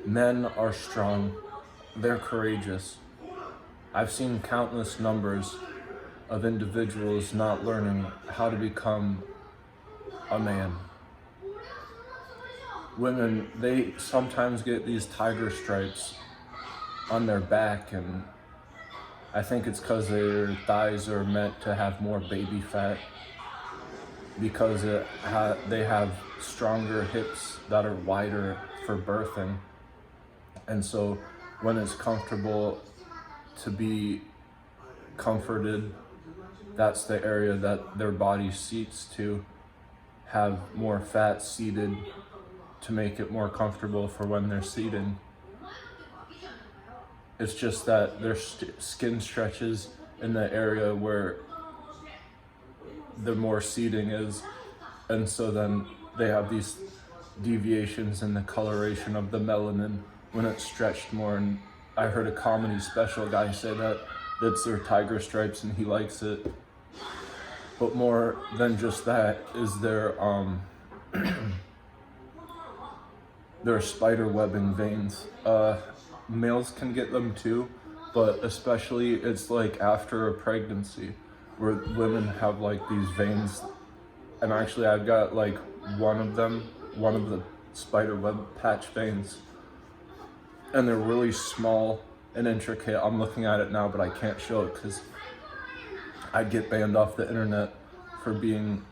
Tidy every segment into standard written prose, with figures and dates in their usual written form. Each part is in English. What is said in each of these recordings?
Men are strong, they're courageous. I've seen countless numbers of individuals not learning how to become a man. Women, they sometimes get these tiger stripes on their back, and I think it's because their thighs are meant to have more baby fat, because they have stronger hips that are wider for birthing. And so when it's comfortable to be comforted, that's the area that their body seats to have more fat seated to make it more comfortable for when they're seated. It's just that their skin stretches in the area where the more seating is, and so then they have these deviations in the coloration of the melanin when it's stretched more. And I heard a comedy special guy say that that's their tiger stripes and he likes it. But more than just that is their their spider webbing veins. Males can get them too, but especially it's like after a pregnancy where women have like these veins. And actually I've got like one of the spider web patch veins, and they're really small and intricate. I'm looking at it now, but I can't show it because I'd get banned off the internet for being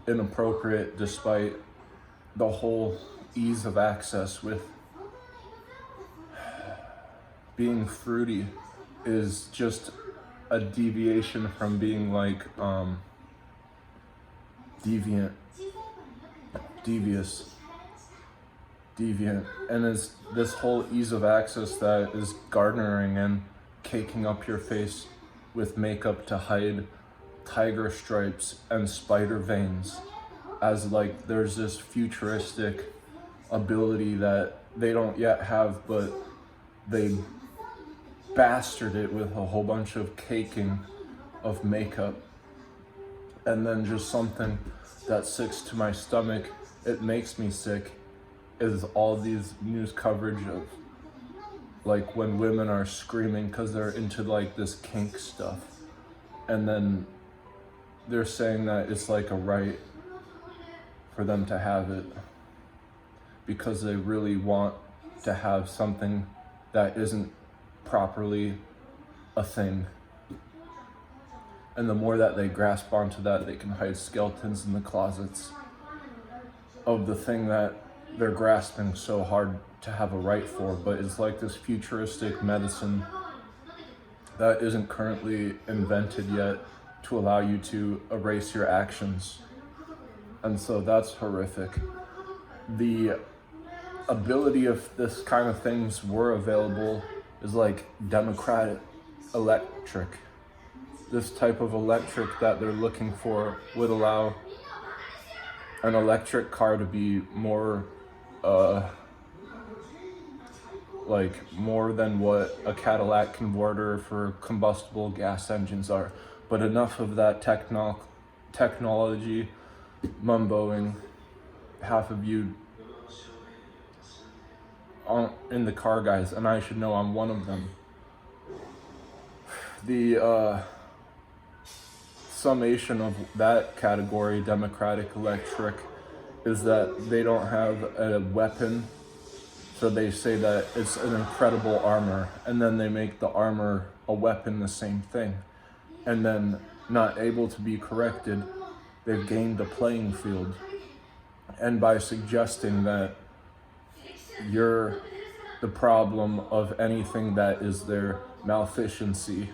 inappropriate, despite the whole ease of access with being fruity is just a deviation from being like deviant, and is this whole ease of access that is garnering and caking up your face with makeup to hide tiger stripes and spider veins, as like there's this futuristic ability that they don't yet have, but they bastard it with a whole bunch of caking of makeup. And then just something that sticks to my stomach, it makes me sick, is all these news coverage of like when women are screaming because they're into like this kink stuff, and then they're saying that it's like a right for them to have it because they really want to have something that isn't properly a thing. And the more that they grasp onto that, they can hide skeletons in the closets of the thing that they're grasping so hard to have a right for. But it's like this futuristic medicine that isn't currently invented yet to allow you to erase your actions. And so that's horrific. The ability of this kind of things were available is like democratic electric. This type of electric that they're looking for would allow an electric car to be more like more than what a Cadillac converter for combustible gas engines are. But enough of that technology mumboing. Half of you in the car guys, and I should know I'm one of them. The summation of that category, democratic electric, is that they don't have a weapon, so they say that it's an incredible armor, and then they make the armor a weapon, the same thing, and then not able to be corrected, they've gained a playing field. And by suggesting that you're the problem of anything that is their malefficiency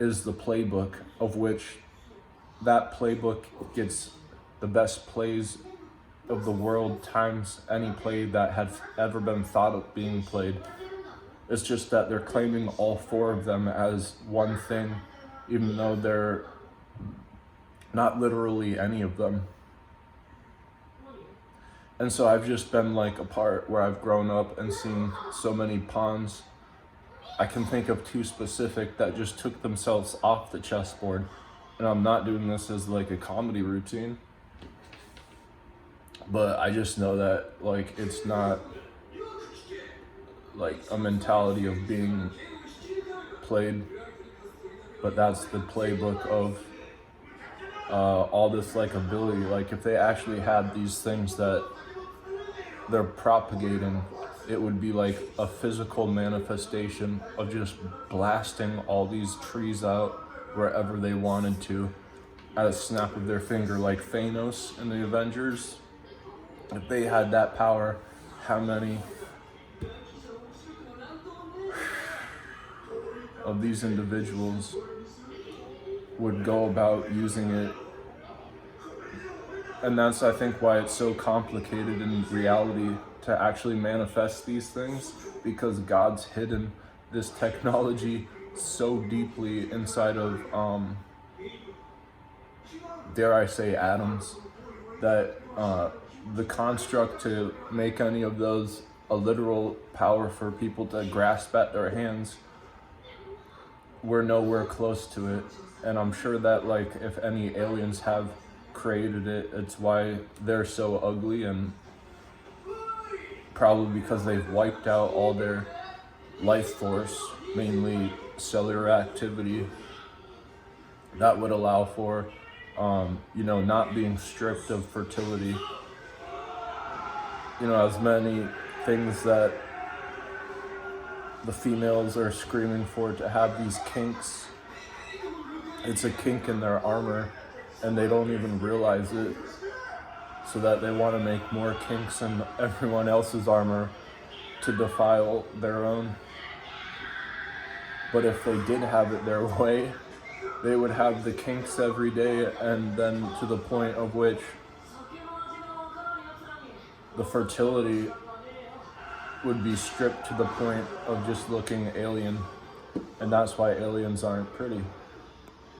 is the playbook, of which that playbook gets the best plays of the world times any play that had ever been thought of being played. It's just that they're claiming all four of them as one thing, even though they're not literally any of them. And so I've just been like a part where I've grown up and seen so many pawns. I can think of two specific that just took themselves off the chessboard. And I'm not doing this as like a comedy routine, but I just know that like it's not like a mentality of being played, but that's the playbook of all this like ability. Like if they actually had these things that they're propagating, it would be like a physical manifestation of just blasting all these trees out wherever they wanted to at a snap of their finger, like Thanos in the Avengers. If they had that power, how many of these individuals would go about using it? And that's, I think, why it's so complicated in reality to actually manifest these things, because God's hidden this technology so deeply inside of, dare I say, atoms, that the construct to make any of those a literal power for people to grasp at their hands, we're nowhere close to it. And I'm sure that, like, if any aliens have created it, it's why they're so ugly, and probably because they've wiped out all their life force, mainly cellular activity, that would allow for not being stripped of fertility. As many things that the females are screaming for, to have these kinks. It's a kink in their armor, and they don't even realize it, so that they want to make more kinks in everyone else's armor to defile their own. But if they did have it their way, they would have the kinks every day, and then to the point of which the fertility would be stripped to the point of just looking alien. And that's why aliens aren't pretty.